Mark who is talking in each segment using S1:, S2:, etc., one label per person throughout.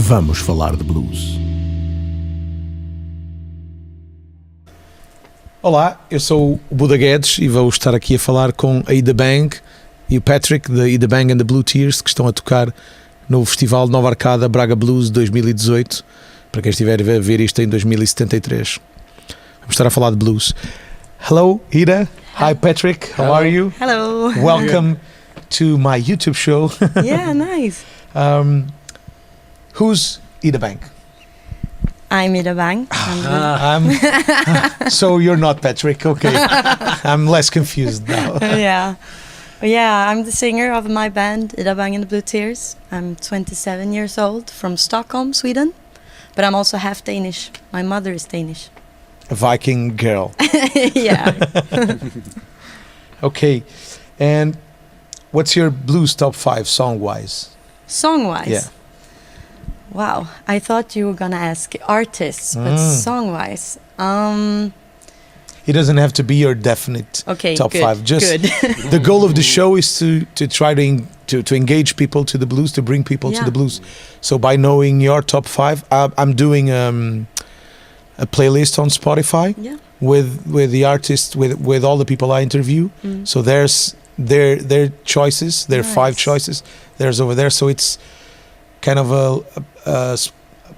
S1: Vamos falar de blues. Olá, eu sou o Buda Guedes e vou estar aqui a falar com a Ida Bang e o Patrick da Ida Bang and the Blue Tears, que estão a tocar no Festival Nova Arcada Braga Blues 2018, para quem estiver a ver isto em 2073. Vamos estar a falar de blues. Hello, Ida. Hi, Patrick. How are you?
S2: Hello.
S1: Welcome to my YouTube show.
S2: Yeah, nice.
S1: Who's Ida Bang?
S2: I'm Ida Bang.
S1: So you're not Patrick, okay. I'm less confused now.
S2: Yeah, I'm the singer of my band, Ida Bang and the Blue Tears. I'm 27 years old, from Stockholm, Sweden. But I'm also half Danish. My mother is Danish.
S1: A Viking girl.
S2: Yeah.
S1: Okay, and what's your blues top 5 song-wise?
S2: Song-wise?
S1: Yeah.
S2: Wow, I thought you were gonna ask artists, but song-wise,
S1: It doesn't have to be your definite top
S2: good,
S1: 5. Just
S2: good.
S1: the goal of the show is to try to engage people to the blues, to bring people to the blues. So by knowing your top 5, I'm doing a playlist on Spotify with the artists, with all the people I interview. So there's their choices, their 5 choices. There's over there. So it's kind of a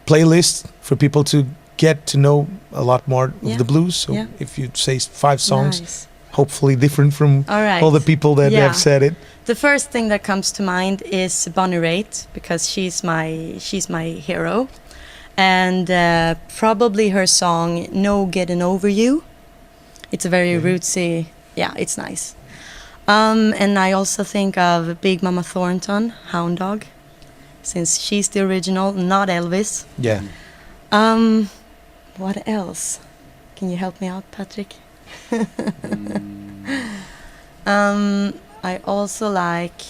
S1: playlist for people to get to know a lot more of the blues. So if you say 5 songs, hopefully different from all the people that have said it.
S2: The first thing that comes to mind is Bonnie Rait, because she's my hero, and probably her song "No Getting Over You." It's a very rootsy. Yeah, it's nice. And I also think of Big Mama Thornton, Hound Dog, since she's the original, not Elvis.
S1: Yeah.
S2: What else? Can you help me out, Patrick? I also like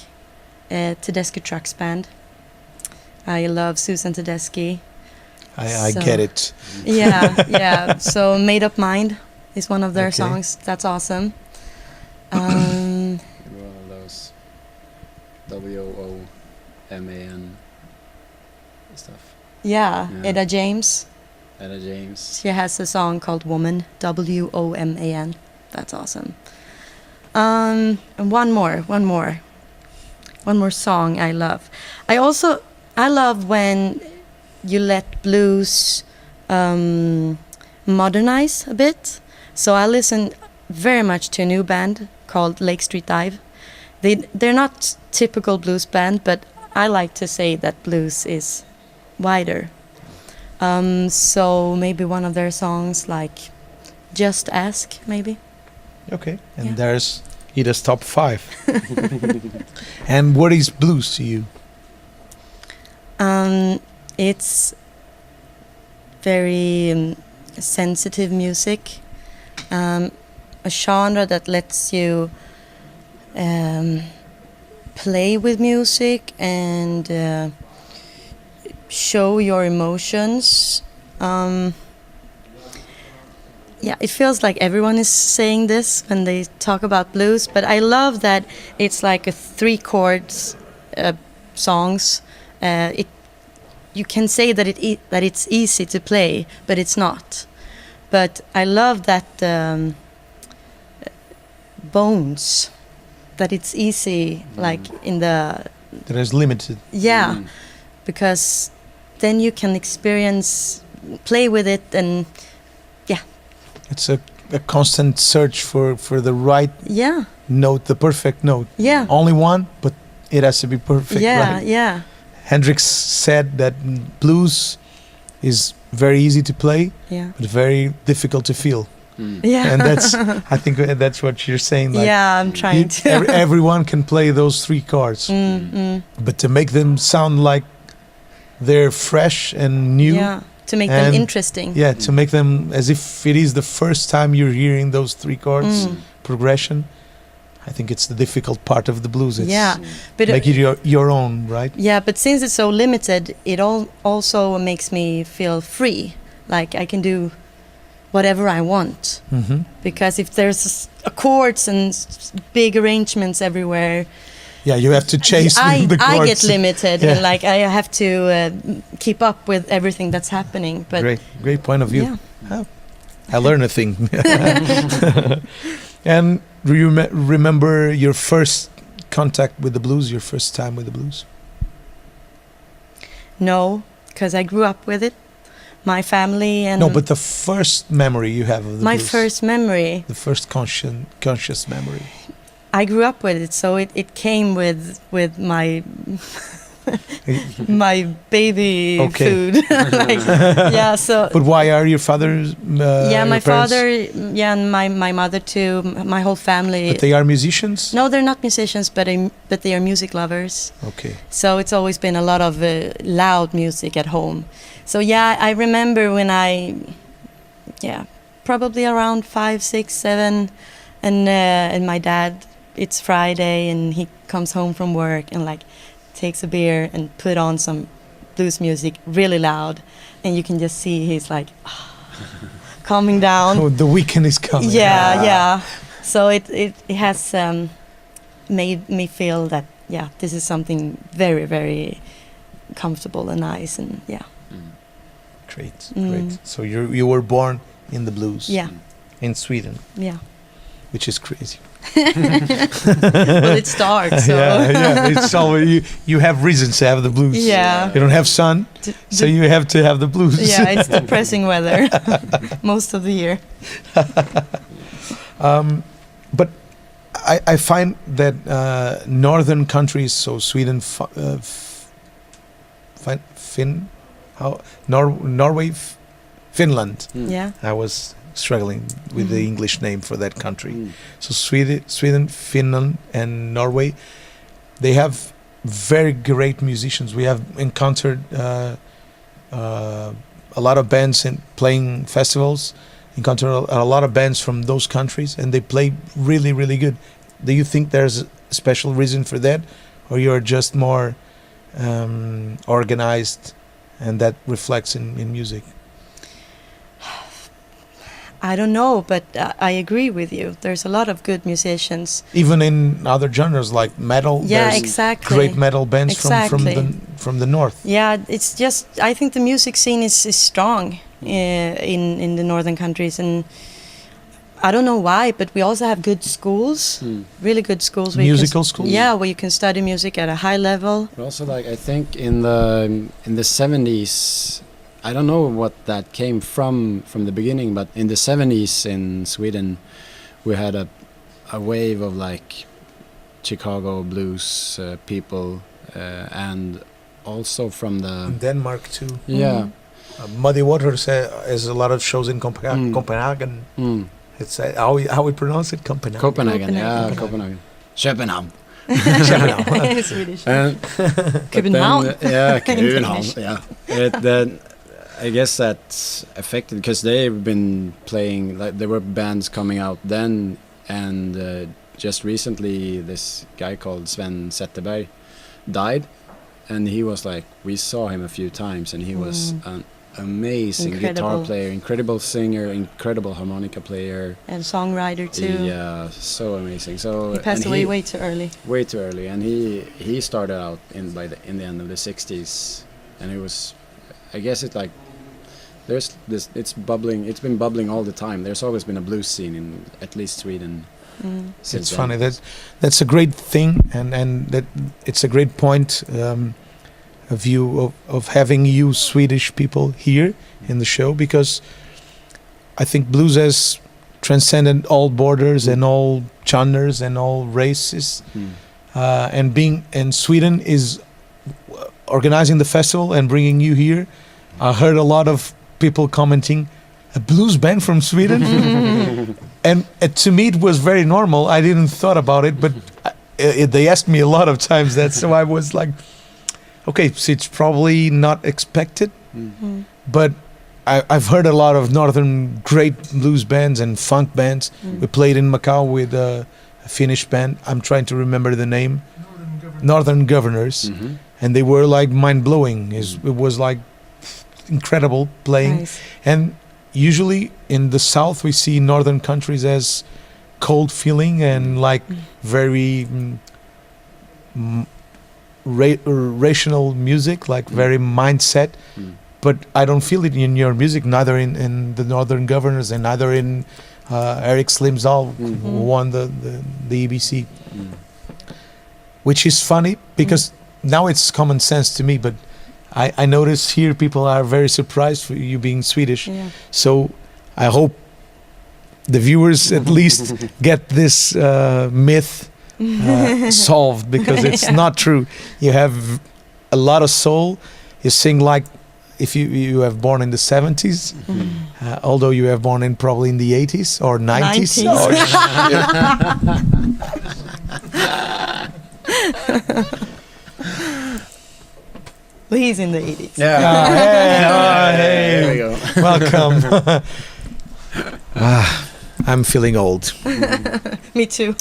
S2: Tedeschi Trucks Band. I love Susan Tedeschi.
S1: I get it.
S2: Yeah. So Made Up Mind is one of their songs. That's awesome.
S3: One of those WOMAN stuff.
S2: Yeah, Etta James.
S3: Etta James.
S2: She has a song called Woman, WOMAN. That's awesome. And one more song I love. I love when you let blues modernize a bit. So I listen very much to a new band called Lake Street Dive. They're not typical blues band, but I like to say that blues is wider. So maybe one of their songs, like Just Ask, maybe.
S1: Okay, and there's Ida's top 5. And what is blues to you?
S2: It's very sensitive music, a genre that lets you play with music and show your emotions. It feels like everyone is saying this when they talk about blues, but I love that it's like a 3 chords songs. You can say that it's easy to play, but it's not. But I love that bones, that it's easy, like in the...
S1: That is limited.
S2: Yeah, because then you can play with it, and
S1: it's a constant search for the right note, the perfect note.
S2: Yeah.
S1: Only one, but it has to be perfect. Right?
S2: Yeah.
S1: Hendrix said that blues is very easy to play, but very difficult to feel.
S2: Yeah.
S1: And I think that's what you're saying. Like,
S2: I'm trying to.
S1: Everyone can play those 3 chords, but to make them sound like they're fresh and new.
S2: Yeah. To make them interesting.
S1: Yeah, to make them as if it is the first time you're hearing those 3 chords progression. I think it's the difficult part of the blues. It's
S2: but
S1: make it your own, right? Yeah,
S2: but since it's so limited, it also makes me feel free. Like I can do whatever I want. Because if there's chords and big arrangements everywhere,
S1: Yeah, you have to chase the chords.
S2: I get limited,
S1: Yeah.
S2: and like I have to keep up with everything that's happening. But
S1: Great point of view.
S2: yeah.
S1: I learn a thing. And do you remember your first contact with the blues? Your first time with the blues?
S2: No, because I grew up with it. My family and
S1: No, but the first memory you have of the
S2: my
S1: blues.
S2: first memory.
S1: The first conscious memory.
S2: I grew up with it, so it came with my my baby
S1: Okay.
S2: food. Like, yeah, so
S1: But why are your fathers?
S2: yeah, my
S1: your parents-
S2: father, yeah, and my mother too. My whole family.
S1: But they are musicians.
S2: No, they're not musicians, but they are music lovers.
S1: Okay.
S2: So it's always been a lot of loud music at home. So yeah, I remember when probably around 5, 6, 7, and my dad. It's Friday, and he comes home from work and like takes a beer and put on some blues music really loud, and you can just see he's like calming down.
S1: Oh, the weekend is coming.
S2: Yeah. So it has made me feel that this is something very, very comfortable and nice, and
S1: Great. So you were born in the blues.
S2: Yeah.
S1: In Sweden,
S2: Yeah.
S1: which is crazy.
S2: Well, it starts. So.
S1: Yeah. It's always you have reasons to have the blues.
S2: Yeah.
S1: You don't have sun, so you have to have the blues.
S2: Yeah, it's depressing weather most of the year.
S1: But I find that northern countries, so Sweden, Norway, Finland.
S2: Yeah.
S1: I was struggling with the English name for that country. So Sweden, Finland, and Norway, they have very great musicians. We have encountered a lot of bands playing festivals. Encountered a lot of bands from those countries, and they play really, really good. Do you think there's a special reason for that, or you're just more organized, and that reflects in music?
S2: I don't know, but I agree with you. There's a lot of good musicians.
S1: Even in other genres like metal,
S2: Yeah,
S1: there's
S2: exactly.
S1: great metal bands
S2: Exactly.
S1: from the north.
S2: Yeah, it's just I think the music scene is strong in the northern countries, and I don't know why, but we also have good schools, really good schools. Where
S1: Musical schools?
S2: Yeah, where you can study music at a high level.
S3: But also, like, I think in the 70s, I don't know what that came from the beginning, but in the 70s in Sweden, we had a wave of like Chicago blues people, and also from the
S1: In Denmark too.
S3: yeah.
S1: Muddy Waters has a lot of shows in Copenhagen. It's how we pronounce it, Copenhagen.
S3: Copenhagen, yeah,
S2: Copenhagen.
S3: Copenhagen.
S1: Copenhagen.
S2: Swedish.
S3: København. Yeah,
S2: In
S3: København.
S2: English.
S3: Yeah. Then I guess that's affected because they've been playing. Like there were bands coming out then, and just recently this guy called Sven Zetterberg died, and he was like, we saw him a few times, and he was an amazing guitar player, incredible singer, incredible harmonica player,
S2: And songwriter too.
S3: Yeah, so amazing. So
S2: He passed away way too early.
S3: way too early, and he started out in the end of the 60s, and it was, I guess it's like there's this, it's been bubbling all the time. There's always been a blues scene in at least Sweden since
S1: It's
S3: then.
S1: funny, that's a great thing, and that it's a great point of view of having you Swedish people here in the show, because I think blues has transcended all borders and all genres and all races, and Sweden is organizing the festival and bringing you here. I heard a lot of people commenting, a blues band from Sweden, and to me it was very normal. I didn't thought about it, but they asked me a lot of times that, so I was like, okay, so it's probably not expected, but I've heard a lot of northern great blues bands and funk bands. We played in Macau with a Finnish band. I'm trying to remember the name. Northern Governors, and they were like mind-blowing. It was like incredible playing.
S2: Nice.
S1: And usually in the south we see northern countries as cold feeling and like very rational music, like very mindset. But I don't feel it in your music, neither in the Northern Governors and neither in Eric Slimzal, who won the EBC. Which is funny because now it's common sense to me, but I notice here people are very surprised for you being Swedish.
S2: Yeah.
S1: So I hope the viewers at least get this myth solved, because it's not true. You have a lot of soul. You sing like if you have born in the 70s, although you have born in probably in the 80s or 90s.
S2: Well, he's in the 80s.
S3: Yeah.
S1: Hey.
S3: There we go.
S1: Welcome. I'm feeling old.
S2: Me too.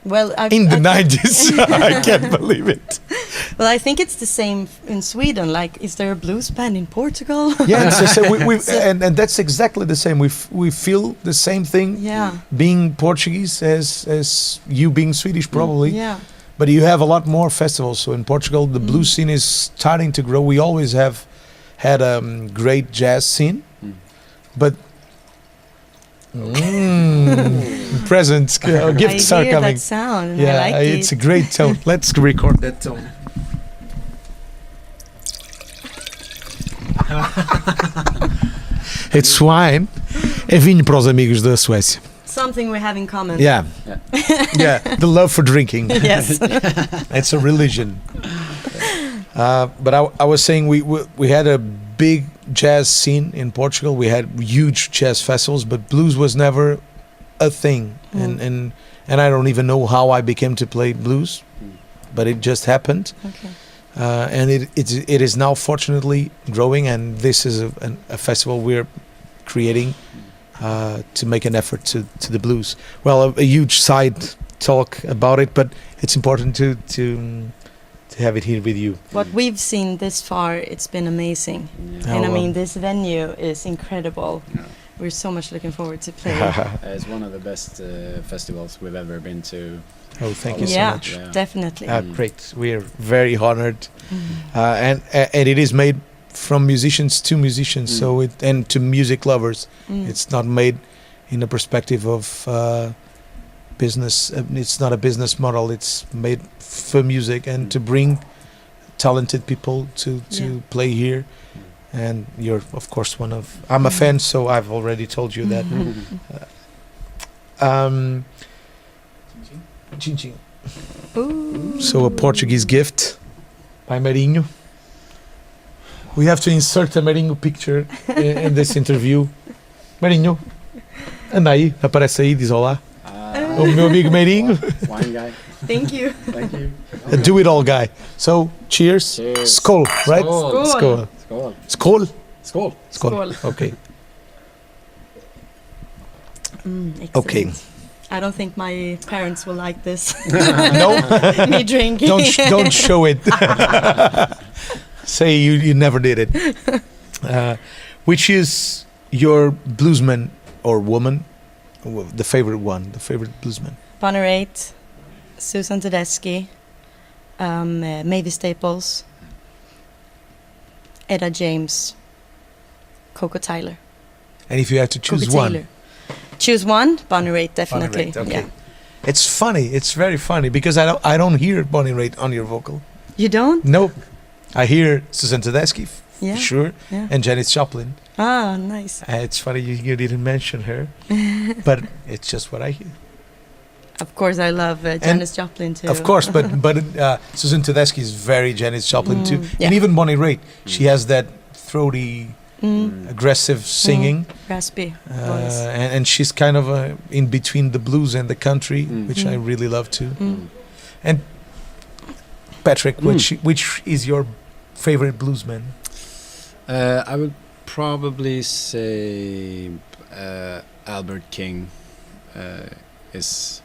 S2: Well,
S1: In the 90s. I can't believe it.
S2: Well, I think it's the same in Sweden. Like, is there a blues band in Portugal?
S1: Yeah, and that's exactly the same. We feel the same thing.
S2: Yeah.
S1: Being Portuguese as you being Swedish, probably.
S2: Yeah.
S1: But you have a lot more festivals. So in Portugal, the blues scene is starting to grow. We always have had a great jazz scene, but presents, gifts
S2: I
S1: are
S2: hear
S1: coming.
S2: that sound. And
S1: Yeah,
S2: I like
S1: it's
S2: it.
S1: a great tone. Let's record that tone. It's wine. É vinho para os amigos da Suécia.
S2: Something we have in common.
S1: Yeah. Yeah, the love for drinking.
S2: Yes.
S1: It's a religion. But I was saying we had a big jazz scene in Portugal. We had huge jazz festivals, but blues was never a thing. And I don't even know how I became to play blues, but it just happened.
S2: Okay.
S1: And it is now fortunately growing, and this is a festival we're creating to make an effort to the blues. Well, a huge side talk about it, but it's important to have it here with you.
S2: What we've seen this far, it's been amazing.
S3: Yeah.
S2: And I
S1: Oh,
S2: mean, this venue is incredible.
S3: Yeah.
S2: We're so much looking forward to play.
S3: It's one of the best festivals we've ever been to.
S1: Oh, thank you so
S2: Yeah,
S1: much.
S3: Yeah.
S2: definitely.
S1: Great. We're very honored, and it is made from musicians to musicians, so and to music lovers. It's not made in a perspective of business. It's not a business model. It's made for music and to bring talented people to play here. And you're, of course, one of. I'm a fan, so I've already told you that. Chin chin.
S2: Ooh.
S1: So a Portuguese gift by Marinho. We have to insert a Marinho picture in this interview. Marinho, anda aí, aparece aí, diz olá. O meu amigo Marinho.
S3: Wine guy.
S2: Thank you.
S3: Thank you.
S1: A do-it-all guy. So, cheers.
S3: Cheers.
S1: Skål, right?
S3: Skål.
S1: Skål.
S3: Skål.
S1: Skål.
S3: Skål.
S1: Skål.
S2: Skål.
S1: Okay.
S2: Excellent.
S1: Okay.
S2: I don't think my parents will like this.
S1: No,
S2: Me drinking.
S1: don't show it. Say you never did it. Which is your bluesman or woman, the favorite one, the favorite bluesman?
S2: Bonnie Rait, Susan Tedeschi, Mavis Staples, Etta James, Coco Tyler.
S1: And if you had to choose
S2: Coco
S1: one,
S2: Taylor. Choose one, Bonnie Rait, definitely.
S1: Bonnie Rait, okay.
S2: Yeah.
S1: It's funny. It's very funny because I don't hear Bonnie Rait on your vocal.
S2: You don't?
S1: No, I hear Susan Tedeschi,
S2: Yeah.
S1: for sure,
S2: Yeah.
S1: and Janis Joplin.
S2: Ah, nice.
S1: It's funny you didn't mention her, but it's just what I hear.
S2: Of course, I love Janis Joplin too.
S1: Of course, but Susan Tedeschi is very Janis Joplin too,
S2: yeah.
S1: and even Bonnie Rait. She has that throaty, aggressive singing,
S2: Raspy voice.
S1: and she's kind of in between the blues and the country, which I really love too. And Patrick, which is your favorite bluesman?
S3: I would probably say Albert King is.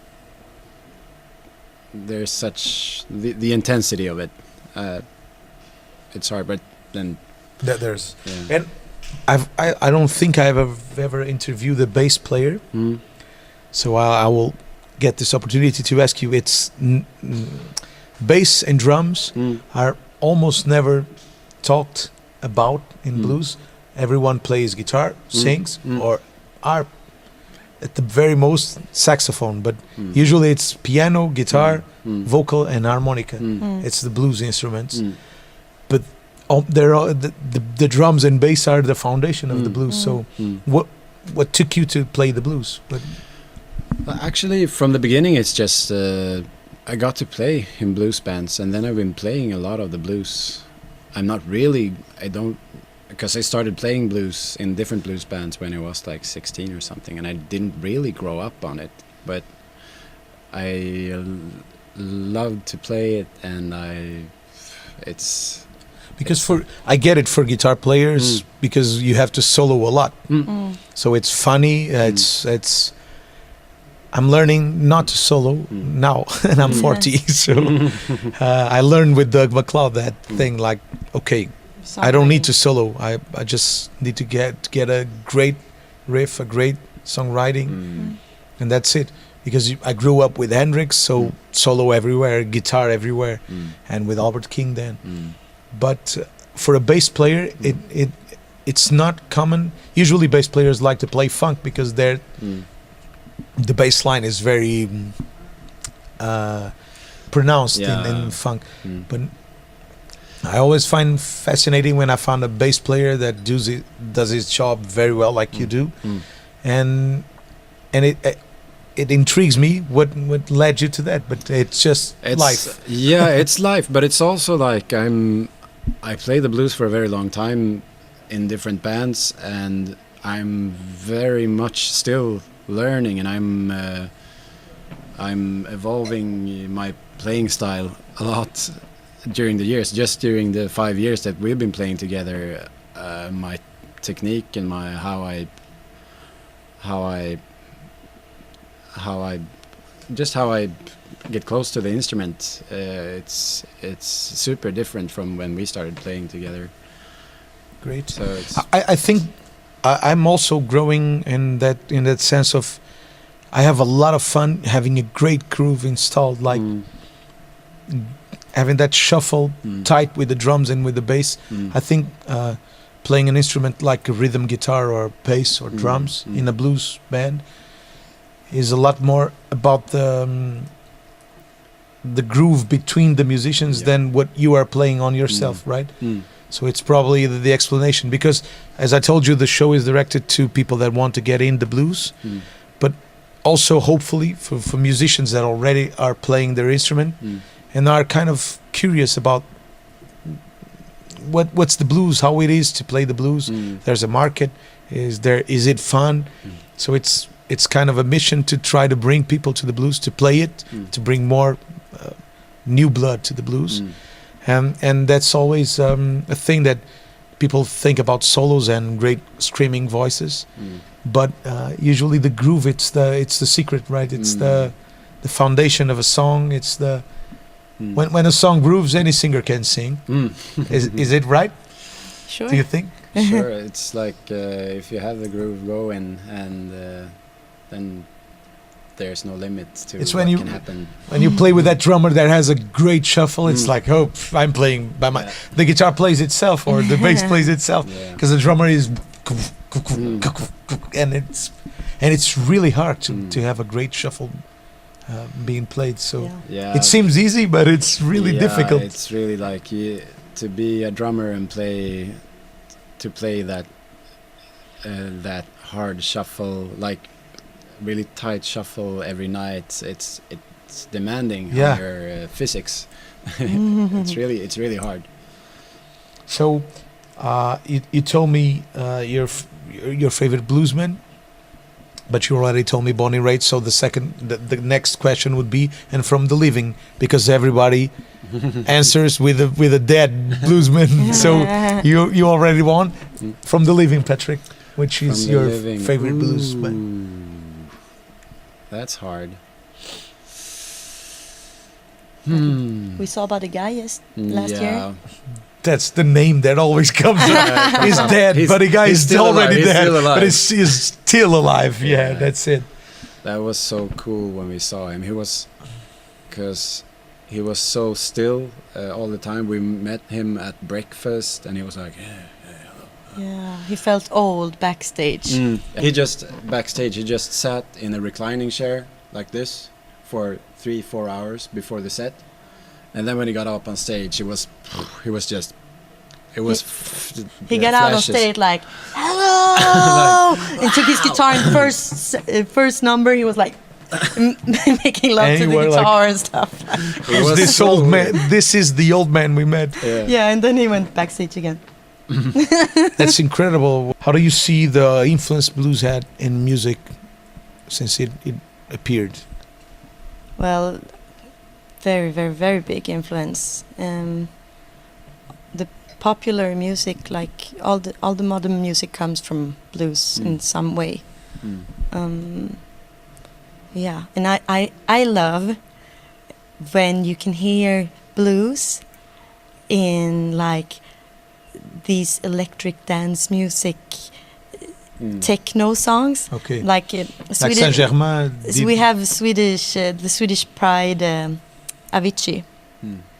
S3: There's such the intensity of it. It's hard, but then
S1: There's
S3: yeah.
S1: and I don't think I've ever interviewed a bass player, so I will get this opportunity to ask you. It's bass and drums are almost never talked about in blues. Everyone plays guitar, sings, or are at the very most saxophone, but usually it's piano, guitar, vocal, and harmonica. It's the blues instruments. But there are the drums and bass are the foundation of the blues. So what took you to play the blues?
S3: Actually, from the beginning, it's just I got to play in blues bands, and then I've been playing a lot of the blues. I don't, because I started playing blues in different blues bands when I was like 16 or something, and I didn't really grow up on it, but I loved to play it, and
S1: I get it for guitar players because you have to solo a lot, so it's funny. It's I'm learning not to solo now, and I'm 40, so I learned with Doug McLeod that thing, like, okay, I don't need to solo. I just need to get a great riff, a great songwriting, and that's it. Because I grew up with Hendrix, so solo everywhere, guitar everywhere, and with Albert King then. But for a bass player, it's not common. Usually bass players like to play funk because the bass line is very pronounced in funk. But I always find fascinating when I found a bass player that does his job very well, like you do, and it intrigues me. What led you to that? But it's just life.
S3: Yeah, it's life, but it's also like I play the blues for a very long time in different bands, and I'm very much still learning, and I'm evolving my playing style a lot during the years. Just during the 5 years that we've been playing together, my technique and how I get close to the instrument, it's super different from when we started playing together.
S1: Great.
S3: So
S1: I think I'm also growing in that sense of I have a lot of fun having a great groove installed, like having that shuffle tight with the drums and with the bass. I think playing an instrument like a rhythm guitar or bass or drums in a blues band is a lot more about the groove between the musicians than what you are playing on yourself, right? So it's probably the explanation, because as I told you, the show is directed to people that want to get in the blues, but also hopefully for musicians that already are playing their instrument and are kind of curious about what's the blues, how it is to play the blues. There's a market. Is it fun? So it's kind of a mission to try to bring people to the blues, to play it, to bring more new blood to the blues. And that's always a thing that people think about solos and great screaming voices, but usually the groove, it's the secret, right? It's the foundation of a song. It's the when a song grooves, any singer can sing. Is it right?
S2: Sure.
S1: Do you think?
S3: Sure. It's like if you have the groove going, and then there's no limit to what can happen.
S1: When you play with that drummer that has a great shuffle, it's like, oh, I'm playing by my... The guitar plays itself, or the bass plays itself, because the drummer is... And it's really hard to have a great shuffle being played. So it seems easy, but it's really difficult.
S3: It's really like to be a drummer and play that hard shuffle, like really tight shuffle every night. It's demanding on your physics. It's really hard.
S1: So you told me your favorite bluesman, but you already told me Bonnie Rait. So the next question would be, and from the living, because everybody answers with a dead bluesman. So you already won. From the living, Patrick, which is your favorite bluesman?
S3: That's hard.
S2: We saw about the guy last year.
S1: That's the name that always comes up. He's dead, but the guy is already dead. But he's still alive. Yeah, that's it.
S3: That was so cool when we saw him. Because he was so still all the time. We met him at breakfast, and he was like,
S2: Yeah, he felt old backstage.
S3: He just backstage. He just sat in a reclining chair like this for 3-4 hours before the set, and then when he got up on stage, he was just. It was.
S2: He got out on stage like, hello, and took his guitar. And first number, he was like making love to the guitar and stuff.
S1: This
S3: so
S1: old man. This is the old man we met.
S2: Yeah, and then he went backstage again.
S1: That's incredible. How do you see the influence blues had in music since it appeared?
S2: Well, very, very, very big influence. The popular music, like all the modern music, comes from blues in some way. Yeah, and I love when you can hear blues in like these electric dance music, techno songs.
S1: Okay.
S2: Like
S1: Like Saint-Germain.
S2: we have Swedish, the Swedish Pride, Avicii.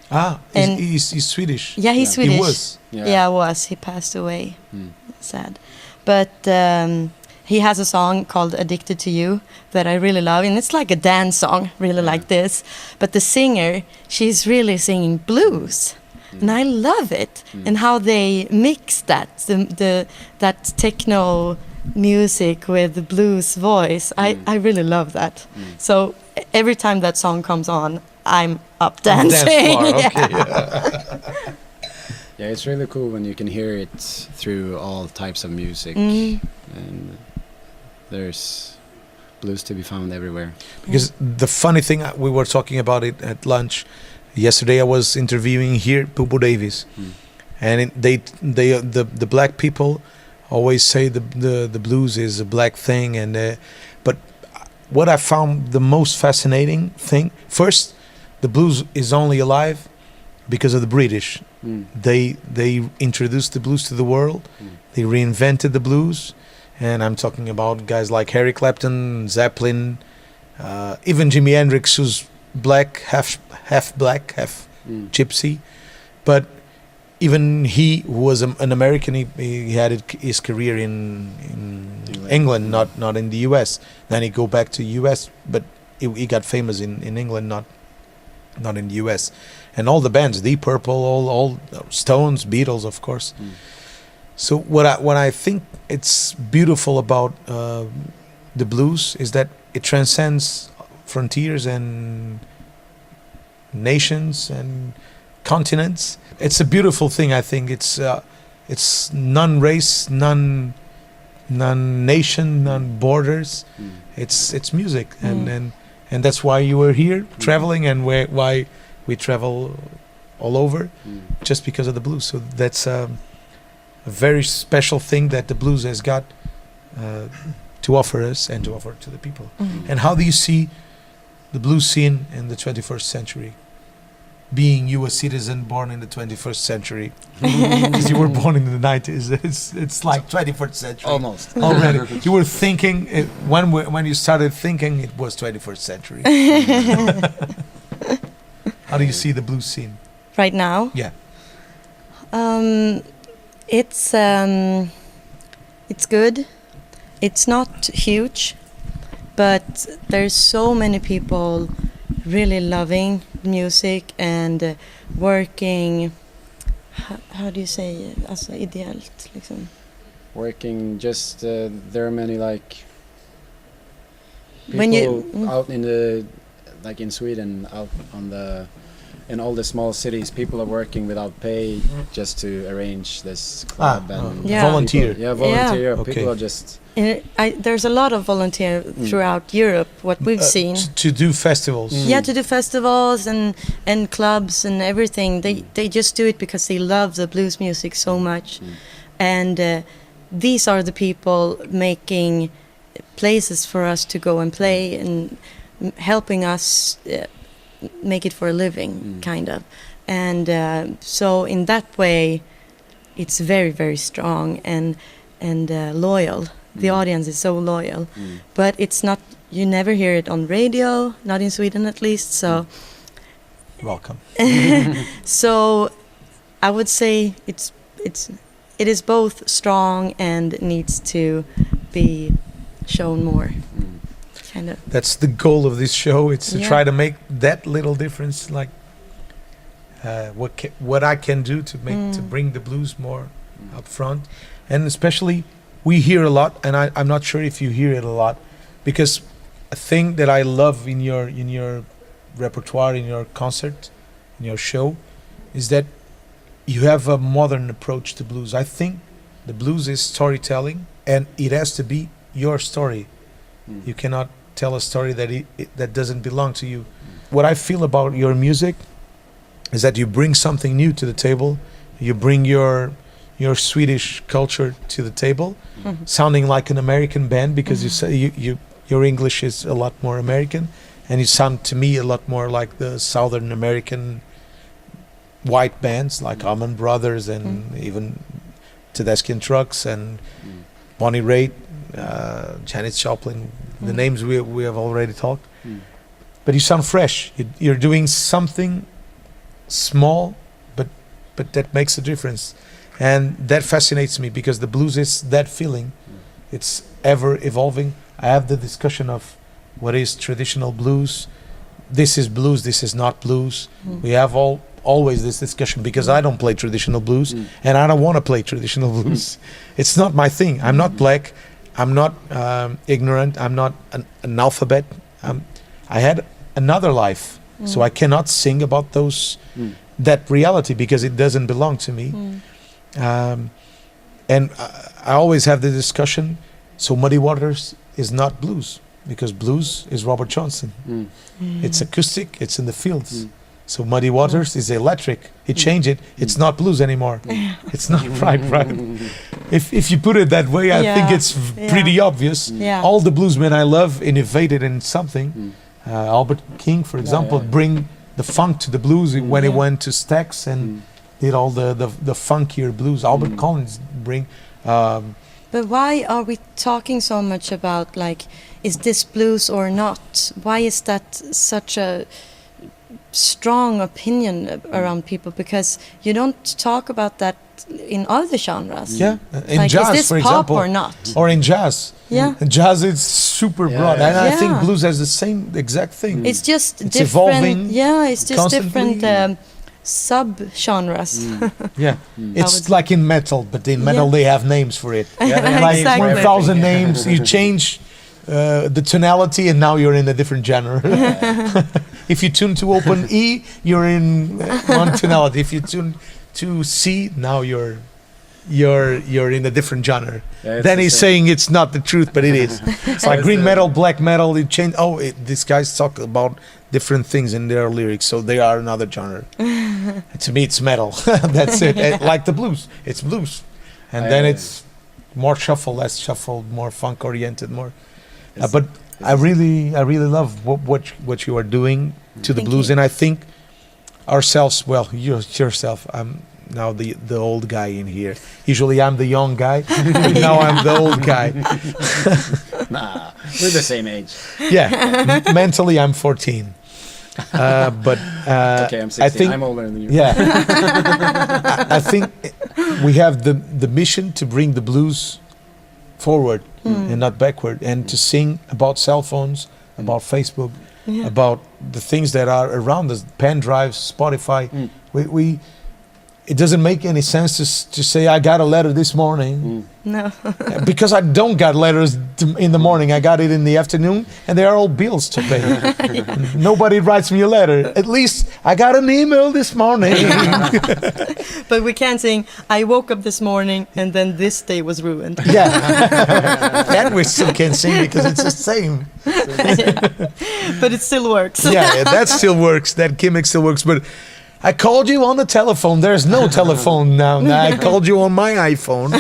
S1: And he's Swedish.
S2: Yeah, he's Swedish.
S1: He was.
S2: Yeah, was. He passed away. Sad. But he has a song called Addicted to You that I really love. And it's like a dance song, really like this. But the singer, she's really singing blues. And I love it. And how they mix that, that techno music with the blues voice. I really love that. So every time that song comes on, I'm up dancing.
S3: Yeah, it's really cool when you can hear it through all types of music, and there's blues to be found everywhere.
S1: Because the funny thing, we were talking about it at lunch yesterday. I was interviewing here Pupo Davis, and the black people always say the blues is a black thing, and but what I found the most fascinating thing, first, the blues is only alive because of the British. They introduced the blues to the world. They reinvented the blues, and I'm talking about guys like Harry Clapton, Zeppelin, even Jimi Hendrix, who's black, half black, half gypsy. But even he, who was an American, he had his career in England, not in the US. Then he go back to US, but he got famous in England, not in the US. And all the bands, Deep Purple, all Stones, Beatles, of course. So what I think it's beautiful about the blues is that it transcends frontiers and nations and continents. It's a beautiful thing. I think it's non-race, non-nation, non-borders. It's music, and that's why you were here traveling, and why we travel all over, just because of the blues. So that's a very special thing that the blues has got to offer us and to offer to the people. And how do you see the blues scene in the 21st century? Being you a citizen born in the 21st century, because you were born in the 90s, it's like 21st century
S3: Almost
S1: already. You were thinking when you started thinking it was 21st century. How do you see the blues scene
S2: right now?
S1: Yeah.
S2: It's good. It's not huge, but there's so many people really loving music and working. How do you say? Alltså ideellt, liksom.
S3: Working just there are many like people
S2: When you
S3: out in the like in Sweden, out on the in all the small cities, people are working without pay just to arrange this club and
S1: volunteer.
S3: Volunteer.
S1: Okay.
S3: People are just.
S2: There's a lot of volunteer throughout Europe. What we've seen
S1: to do festivals.
S2: to do festivals and clubs and everything. They just do it because they love the blues music so much, and these are the people making places for us to go and play and helping us make it for a living, kind of. And so in that way, it's very, very strong and loyal The audience is so loyal, but it's not. You never hear it on radio, not in Sweden at least. So,
S1: Welcome.
S2: so I would say it is both strong and needs to be shown more. Kind of.
S1: That's the goal of this show. It's to
S2: Yeah.
S1: try to make that little difference, like what I can do to make to bring the blues more up front, and especially we hear a lot, and I'm not sure if you hear it a lot, because a thing that I love in your repertoire, in your concert, in your show, is that you have a modern approach to blues. I think the blues is storytelling, and it has to be your story. You cannot tell a story that doesn't belong to you. What I feel about your music is that you bring something new to the table. You bring your Swedish culture to the table, sounding like an American band, because you say your English is a lot more American, and you sound to me a lot more like the Southern American white bands like Allman Brothers and even Tedeschi and Trucks and Bonnie Rait, Janis, Joplin, the names we have already talked. But you sound fresh. You're doing something small, but that makes a difference. And that fascinates me, because the blues is that feeling. It's ever evolving. I have the discussion of what is traditional blues. This is blues, this is not blues. We have always this discussion, because I don't play traditional blues and I don't want to play traditional blues. It's not my thing. I'm not black. I'm not ignorant. I'm not an analphabet. I had another life, so I cannot sing about that reality, because it doesn't belong to me. And I always have the discussion. So Muddy Waters is not blues, because blues is Robert Johnson. It's acoustic. It's in the fields. So Muddy Waters is electric. He changed it. It's not blues anymore. It's not right. If you put it that way, I think it's pretty obvious. All the bluesmen I love innovated in something. Albert King, for example, bring the funk to the blues when he went to Stax and did all the funkier blues. Albert Collins bring.
S2: But why are we talking so much about, like, is this blues or not? Why is that such a strong opinion around people? Because you don't talk about that in other genres.
S1: Yeah, in
S2: like,
S1: jazz,
S2: is this
S1: for
S2: pop
S1: example,
S2: or not?
S1: or in jazz.
S2: Yeah,
S1: Jazz is super broad, and I think blues has the same exact thing.
S2: it's just
S1: It's
S2: different.
S1: evolving
S2: Yeah, it's just
S1: constantly.
S2: different sub-genres.
S1: Yeah, it's like in metal, but in metal they have names for it. Like
S2: Exactly.
S1: 1,000 names. You change the tonality, and now you're in a different genre. If you tune to open E, you're in one tonality. If you tune to C, now you're in a different genre. Then he's saying it's not the truth, but it is. It's like green metal, black metal. You change. These guys talk about different things in their lyrics, so they are another genre. To me, it's metal. That's it. Like the blues, it's blues, and then it's more shuffle, less shuffle, more funk oriented, more. But I really love what you are doing to the
S2: Thank
S1: blues,
S2: you.
S1: and I think ourselves. Well, yourself. I'm now the old guy in here. Usually I'm the young guy. Now I'm the old guy.
S3: Nah, we're the same age.
S1: Yeah, mentally I'm 14. But
S3: Okay, I'm 16.
S1: I think
S3: I'm older than you.
S1: yeah, I think we have the mission to bring the blues forward and not backward, and to sing about cell phones, about Facebook, about the things that are around us, pen drives, Spotify. We it doesn't make any sense to say I got a letter this morning.
S2: No.
S1: Because I don't got letters in the morning. I got it in the afternoon, and they are all bills to pay. Nobody writes me a letter. At least I got an email this morning.
S2: But we can't sing, I woke up this morning and then this day was ruined.
S1: Yeah. That we still can sing, because it's the same.
S2: But it still works.
S1: Yeah, that still works. That gimmick still works. But I called you on the telephone. There's no telephone now. I called you on my iPhone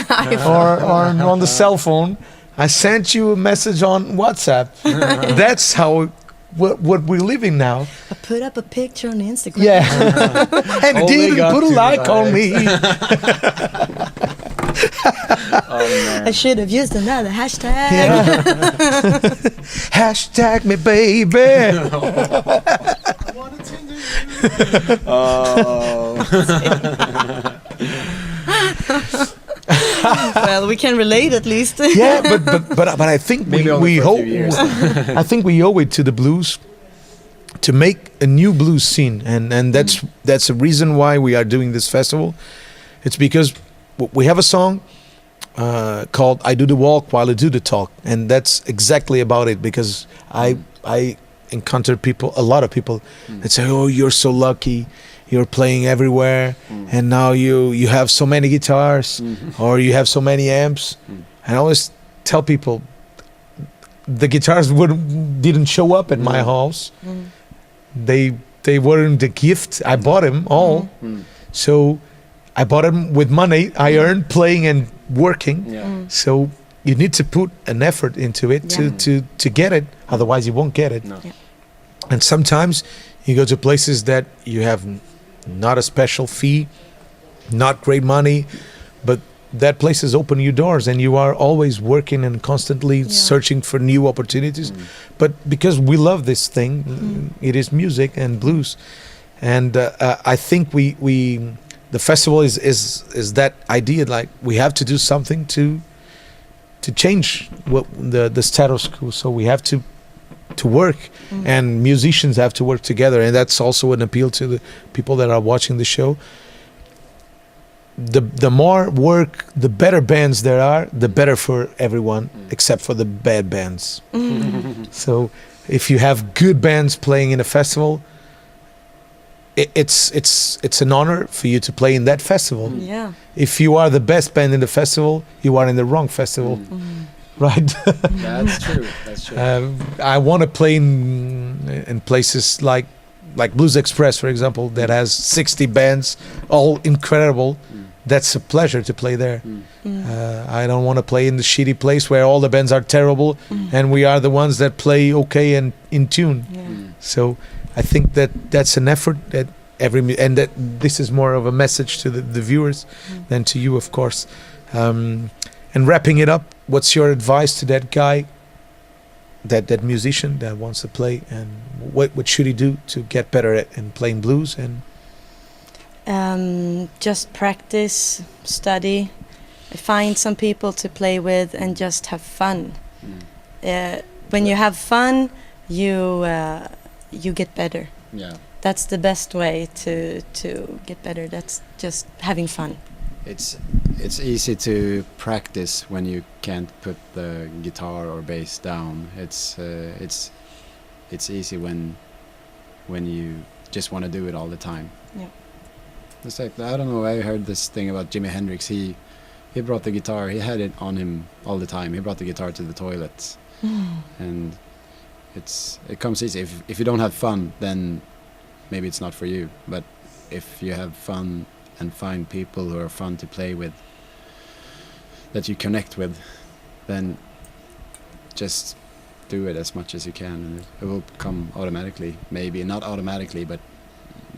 S1: or on the cell phone. I sent you a message on WhatsApp. That's how what we're living now.
S2: I put up a picture on Instagram.
S1: Yeah, and
S3: Only
S1: didn't
S3: got
S1: put a
S3: 2
S1: like on me.
S3: Oh man.
S2: I should have used another hashtag.
S1: Yeah. Hashtag me, baby.
S3: Oh.
S2: Well, we can relate at least.
S1: Yeah, but I think
S3: Maybe
S1: we
S3: only for a
S1: hope.
S3: few years.
S1: I think we owe it to the blues to make a new blues scene, and that's the reason why we are doing this festival. It's because we have a song called "I Do the Walk While I Do the Talk," and that's exactly about it. Because I encounter people, a lot of people that say, "Oh, you're so lucky. You're playing everywhere, and now you have so many guitars, or you have so many amps." And I always tell people, the guitars didn't show up at my house. They weren't the gift. I bought them all, so I bought them with money I earned playing and working.
S3: Yeah.
S1: So you need to put an effort into it to get it. Otherwise, you won't get it.
S3: No.
S2: Yeah.
S1: And sometimes you go to places that you have not a special fee, not great money, but that place has opened you doors, and you are always working and constantly searching for new opportunities. But because we love this thing, it is music and blues, and I think the festival is that idea. Like, we have to do something to change what the status quo. So we have to work, and musicians have to work together, and that's also an appeal to the people that are watching the show. The more work, the better bands there are, the better for everyone, except for the bad bands. So if you have good bands playing in a festival, it's an honor for you to play in that festival.
S2: Yeah.
S1: If you are the best band in the festival, you are in the wrong festival. Right?
S3: That's true. That's true.
S1: I want to play in places like Blues Express, for example, that has 60 bands, all incredible. That's a pleasure to play there. I don't want to play in the shitty place where all the bands are terrible and we are the ones that play okay and in tune. So I think that's an effort that and that this is more of a message to the viewers than to you, of course. And wrapping it up, what's your advice to that guy, that musician that wants to play, and what should he do to get better at playing blues? And
S2: just practice, study, find some people to play with, and just have fun. When you have fun, you get better.
S3: Yeah.
S2: That's the best way to get better. That's just having fun.
S3: It's easy to practice when you can't put the guitar or bass down. It's easy when you just want to do it all the time.
S2: Yeah.
S3: It's like, I don't know, I heard this thing about Jimi Hendrix. He brought the guitar, he had it on him all the time. He brought the guitar to the toilet. And it comes easy. If you don't have fun, then maybe it's not for you. But if you have fun and find people who are fun to play with, that you connect with, then just do it as much as you can, and it will come automatically. Maybe not automatically, but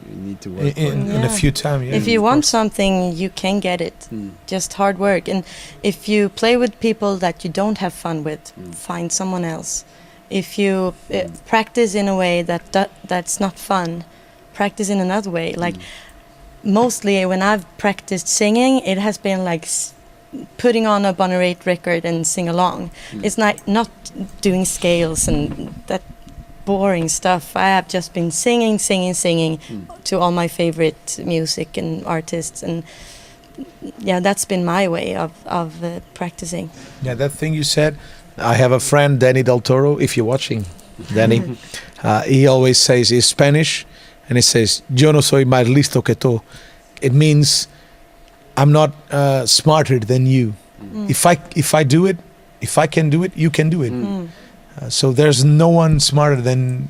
S3: you need to work
S1: in a few times. Yeah,
S2: if you want something, you can get it. Just hard work. And if you play with people that you don't have fun with, find someone else. If you practice in a way that's not fun, practice in another way. Like mostly when I've practiced singing, it has been like putting on a Bonnie Rait record and sing along. It's not doing scales and that boring stuff. I have just been singing to all my favorite music and artists, and yeah, that's been my way of practicing.
S1: Yeah, that thing you said. I have a friend, Danny Del Toro. If you're watching, Danny, he always says, he's Spanish, and he says, "Yo no soy más listo que tú." It means I'm not smarter than you. If I do it, if I can do it, you can do it. So there's no one smarter than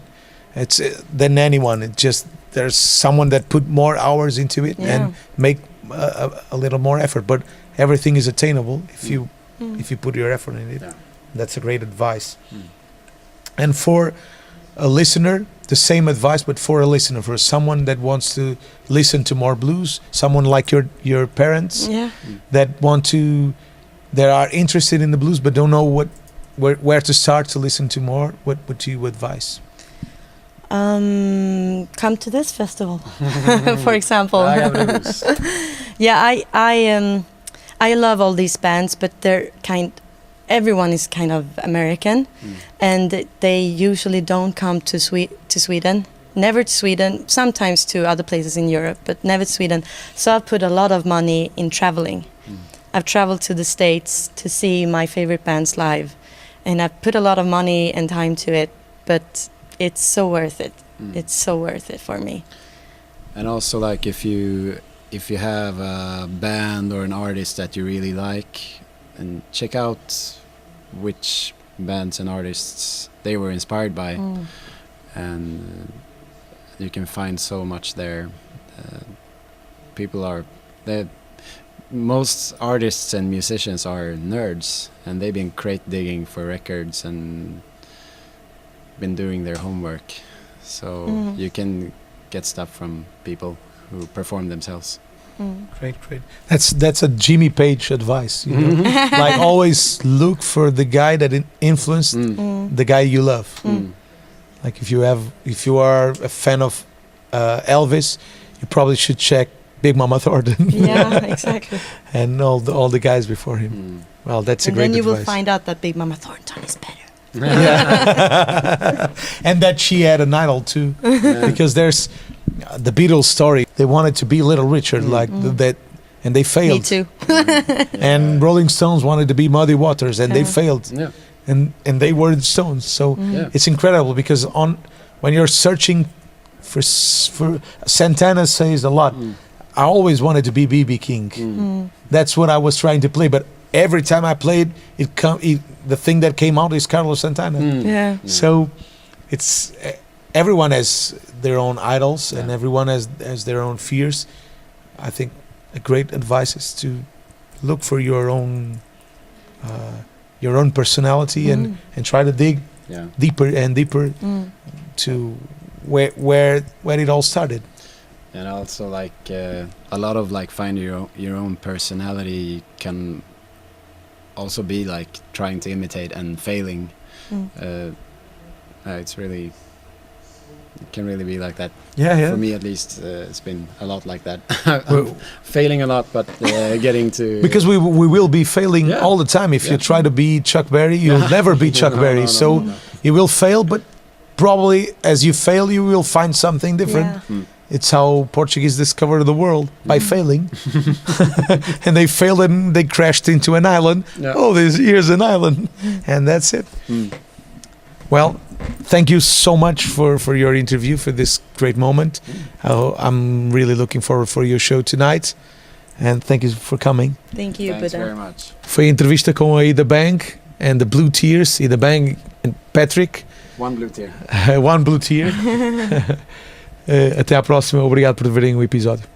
S1: anyone. It just there's someone that put more hours into it and make a little more effort. But everything is attainable if you put your effort in it. Yeah. That's a great advice. And for a listener, the same advice, but for a listener, for someone that wants to listen to more blues, someone like your parents
S2: Yeah.
S1: that are interested in the blues but don't know where to start to listen to more, what would you advise?
S2: Come to this festival, for example.
S3: Braga Blues.
S2: Yeah, I love all these bands, but everyone is kind of American, and they usually don't come to Sweden. Never to Sweden, sometimes to other places in Europe, but never to Sweden. So I've put a lot of money in traveling. I've traveled to the States to see my favorite bands live, and I've put a lot of money and time to it, but it's so worth it. It's so worth it for me.
S3: And also, like, if you have a band or an artist that you really like, and check out which bands and artists they were inspired by, and you can find so much there. Most artists and musicians are nerds, and they've been crate digging for records and been doing their homework, so you can get stuff from people who perform themselves.
S1: Great. That's a Jimmy Page advice, you know? Like, always look for the guy that influenced the guy you love. Like, if you are a fan of Elvis, you probably should check Big Mama Thornton.
S2: Yeah, exactly.
S1: And all the guys before him. Well, that's a great advice.
S2: And then you will find out that Big Mama Thornton is better.
S1: Yeah. And that she had an idol too, because there's the Beatles story. They wanted to be Little Richard, like that, and they failed.
S2: Me too.
S1: And Rolling Stones wanted to be Muddy Waters, and they failed.
S3: Yeah.
S1: And they were the Stones. So it's incredible, because when you're searching for Santana says a lot. I always wanted to be B.B. King. That's what I was trying to play, but every time I played, the thing that came out is Carlos Santana.
S2: Yeah.
S1: So it's everyone has their own idols, and everyone has their own fears. I think a great advice is to look for your own personality and try to dig deeper and deeper to where it all started.
S3: And also, like, a lot of, like, find your own personality can also be like trying to imitate and failing. It can really be like that.
S1: Yeah.
S3: For me, at least, it's been a lot like that. Failing a lot, but getting to...
S1: Because we will be failing all the time. If you try to be Chuck Berry, you'll never be Chuck Berry. So you will fail, but probably as you fail, you will find something different. It's how Portuguese discovered the world, by failing. And they failed and they crashed into an island. Oh, here's an island. And that's it. Well, thank you so much for your interview, for this great moment. I'm really looking forward for your show tonight. And thank you for coming.
S2: Thank you,
S3: Thanks
S2: Buddha.
S3: very much.
S1: Foi a entrevista com a Ida Bang and the Blue Tears, Ida Bang and Patrick.
S3: One blue tear.
S1: One Blue Tear. Até à próxima. Obrigado por verem o episódio.